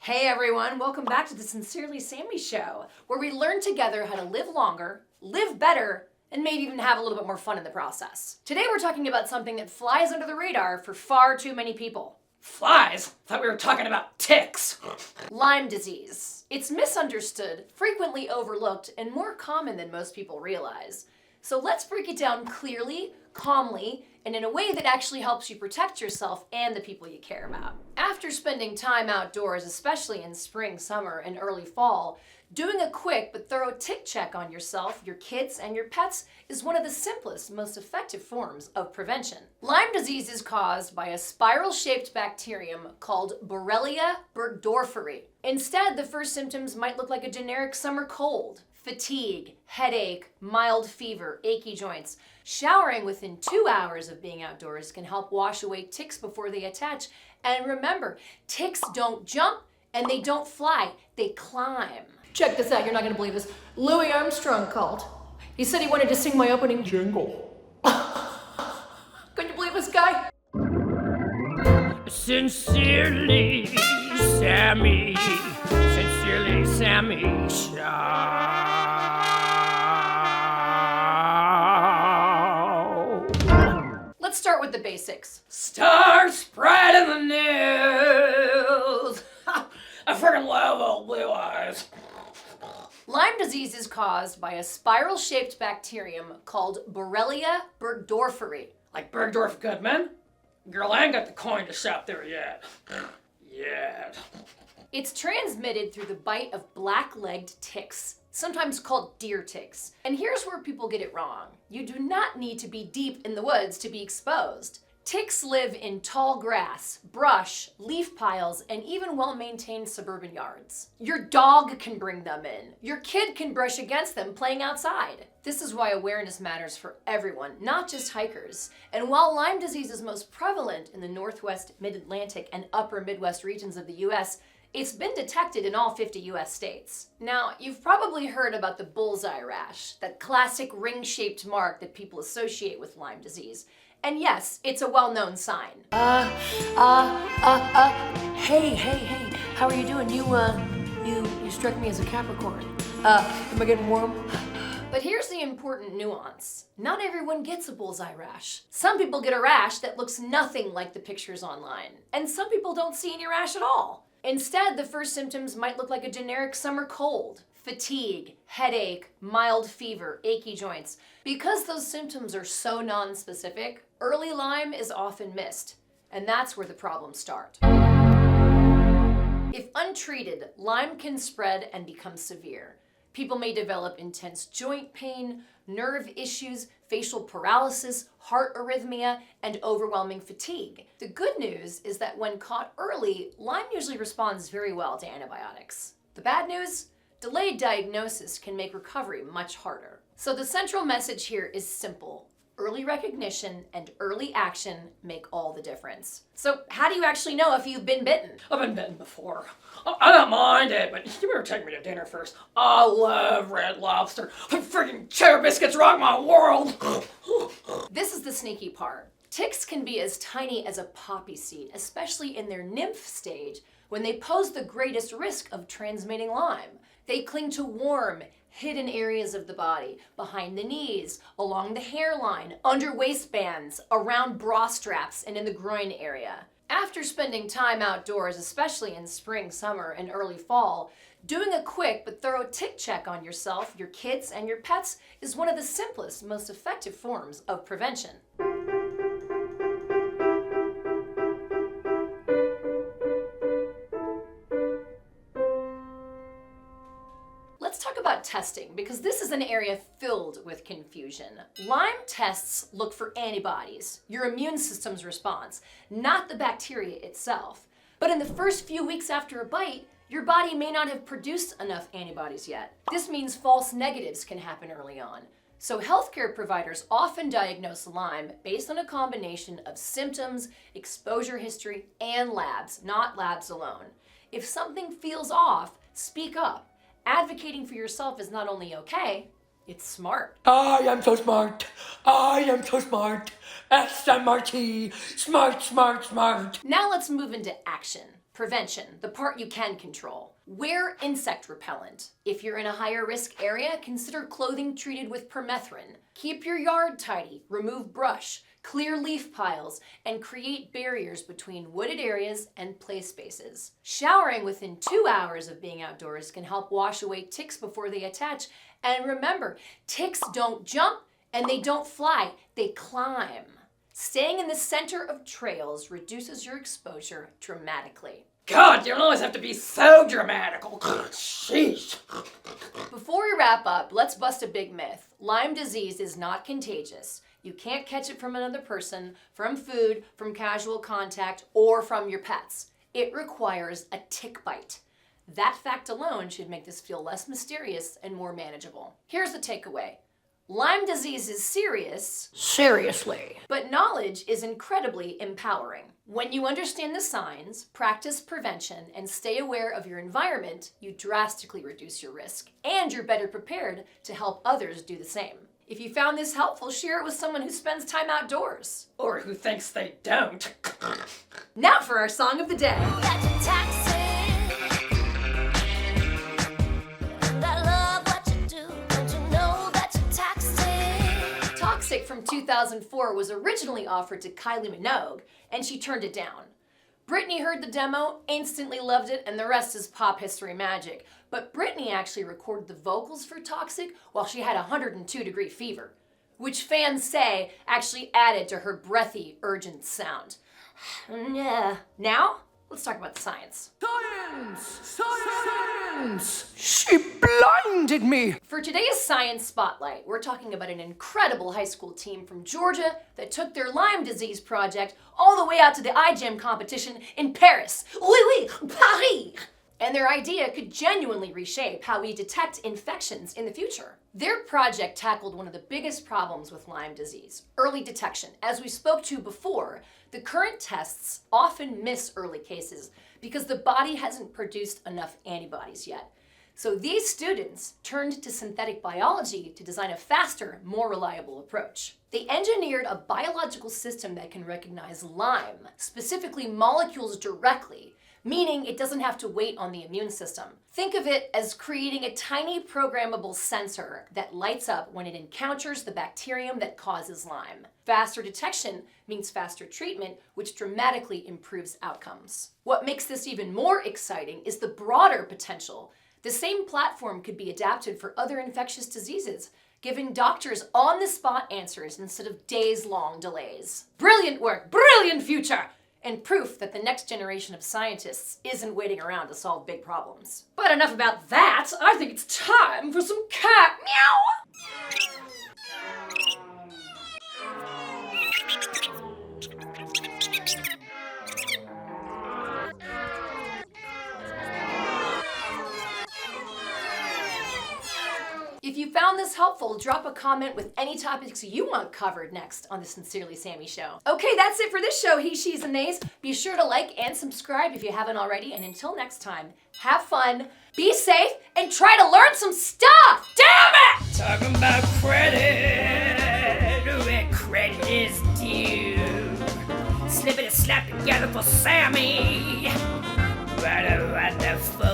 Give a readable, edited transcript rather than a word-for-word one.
Hey everyone, welcome back to the Sincerely Sammy Show, where we learn together how to live longer, live better, and maybe even have a little bit more fun in the process. Today we're talking about something that flies under the radar for far too many people. Flies? Thought we were talking about ticks. Lyme disease. It's misunderstood, frequently overlooked, and more common than most people realize. So let's break it down clearly, calmly, and in a way that actually helps you protect yourself and the people you care about. After spending time outdoors, especially in spring, summer, and early fall, doing a quick but thorough tick check on yourself, your kids, and your pets is one of the simplest, most effective forms of prevention. Lyme disease is caused by a spiral-shaped bacterium called Borrelia burgdorferi. Instead, the first symptoms might look like a generic summer cold: fatigue, headache, mild fever, achy joints. Showering within 2 hours of being outdoors can help wash away ticks before they attach. And remember, ticks don't jump and they don't fly, they climb. Check this out, you're not gonna believe this. Louis Armstrong called. He said he wanted to sing my opening jingle. Can you believe this guy? Sincerely Sammy, Sincerely Sammy Show. Let's start with the basics. Start spreading the news. I freaking love old blue eyes. Lyme disease is caused by a spiral-shaped bacterium called Borrelia burgdorferi. Like Bergdorf Goodman? Girl, I ain't got the coin to shop there yet. Yet. It's transmitted through the bite of black-legged ticks, sometimes called deer ticks. And here's where people get it wrong. You do not need to be deep in the woods to be exposed. Ticks live in tall grass, brush, leaf piles, and even well-maintained suburban yards. Your dog can bring them in. Your kid can brush against them playing outside. This is why awareness matters for everyone, not just hikers. And while Lyme disease is most prevalent in the Northwest, Mid-Atlantic, and upper Midwest regions of the US, it's been detected in all 50 US states. Now, you've probably heard about the bullseye rash, that classic ring-shaped mark that people associate with Lyme disease. And yes, it's a well-known sign. Hey, how are you doing? You struck me as a Capricorn. Am I getting warm? But here's the important nuance. Not everyone gets a bullseye rash. Some people get a rash that looks nothing like the pictures online. And some people don't see any rash at all. Instead, the first symptoms might look like a generic summer cold: fatigue, headache, mild fever, achy joints. Because those symptoms are so non-specific, early Lyme is often missed, and that's where the problems start. If untreated, Lyme can spread and become severe. People may develop intense joint pain, nerve issues, facial paralysis, heart arrhythmia, and overwhelming fatigue. The good news is that when caught early, Lyme usually responds very well to antibiotics. The bad news? Delayed diagnosis can make recovery much harder. So the central message here is simple. Early recognition and early action make all the difference. So how do you actually know if you've been bitten? I've been bitten before. I don't mind it, but you better take me to dinner first. I love Red Lobster. The freaking cheddar biscuits rock my world. This is the sneaky part. Ticks can be as tiny as a poppy seed, especially in their nymph stage, when they pose the greatest risk of transmitting Lyme. They cling to warm, hidden areas of the body, behind the knees, along the hairline, under waistbands, around bra straps, and in the groin area. After spending time outdoors, especially in spring, summer, and early fall, doing a quick but thorough tick check on yourself, your kids, and your pets is one of the simplest, most effective forms of prevention. Let's talk about testing, because this is an area filled with confusion. Lyme tests look for antibodies, your immune system's response, not the bacteria itself. But in the first few weeks after a bite, your body may not have produced enough antibodies yet. This means false negatives can happen early on. So healthcare providers often diagnose Lyme based on a combination of symptoms, exposure history, and labs, not labs alone. If something feels off, speak up. Advocating for yourself is not only okay, it's smart. I am so smart. I am so smart. SMRT. Smart, smart, smart. Now let's move into action. Prevention, the part you can control. Wear insect repellent. If you're in a higher risk area, consider clothing treated with permethrin. Keep your yard tidy, remove brush, clear leaf piles, and create barriers between wooded areas and play spaces. Showering within 2 hours of being outdoors can help wash away ticks before they attach. And remember, ticks don't jump and they don't fly, they climb. Staying in the center of trails reduces your exposure dramatically. God, you don't always have to be so dramatical. Sheesh. Before we wrap up, let's bust a big myth. Lyme disease is not contagious. You can't catch it from another person, from food, from casual contact, or from your pets. It requires a tick bite. That fact alone should make this feel less mysterious and more manageable. Here's the takeaway. Lyme disease is serious. Seriously. But knowledge is incredibly empowering. When you understand the signs, practice prevention, and stay aware of your environment, you drastically reduce your risk, and you're better prepared to help others do the same. If you found this helpful, share it with someone who spends time outdoors. Or who thinks they don't. Now for our song of the day. Toxic from 2004 was originally offered to Kylie Minogue, and she turned it down. Britney heard the demo, instantly loved it, and the rest is pop history magic. But Britney actually recorded the vocals for Toxic while she had 102-degree fever, which fans say actually added to her breathy, urgent sound. Now, let's talk about the science. Science! She blinded me! For today's Science Spotlight, we're talking about an incredible high school team from Georgia that took their Lyme disease project all the way out to the iGym competition in Paris. Oui, Paris! And their idea could genuinely reshape how we detect infections in the future. Their project tackled one of the biggest problems with Lyme disease, early detection. As we spoke to before, the current tests often miss early cases because the body hasn't produced enough antibodies yet. So these students turned to synthetic biology to design a faster, more reliable approach. They engineered a biological system that can recognize Lyme, specifically molecules directly, meaning it doesn't have to wait on the immune system. Think of it as creating a tiny programmable sensor that lights up when it encounters the bacterium that causes Lyme. Faster detection means faster treatment, which dramatically improves outcomes. What makes this even more exciting is the broader potential. The same platform could be adapted for other infectious diseases, giving doctors on-the-spot answers instead of days-long delays. Brilliant work, brilliant future! And proof that the next generation of scientists isn't waiting around to solve big problems. But enough about that. I think it's time for some cat meow. If you found this helpful, drop a comment with any topics you want covered next on the Sincerely Sammy Show. Okay, that's it for this show, he, she's, and theys. Be sure to like and subscribe if you haven't already, and until next time, have fun, be safe, and try to learn some stuff! Damn it! Talking about credit, where credit is due. Snippet and slap together for Sammy. What a wonderful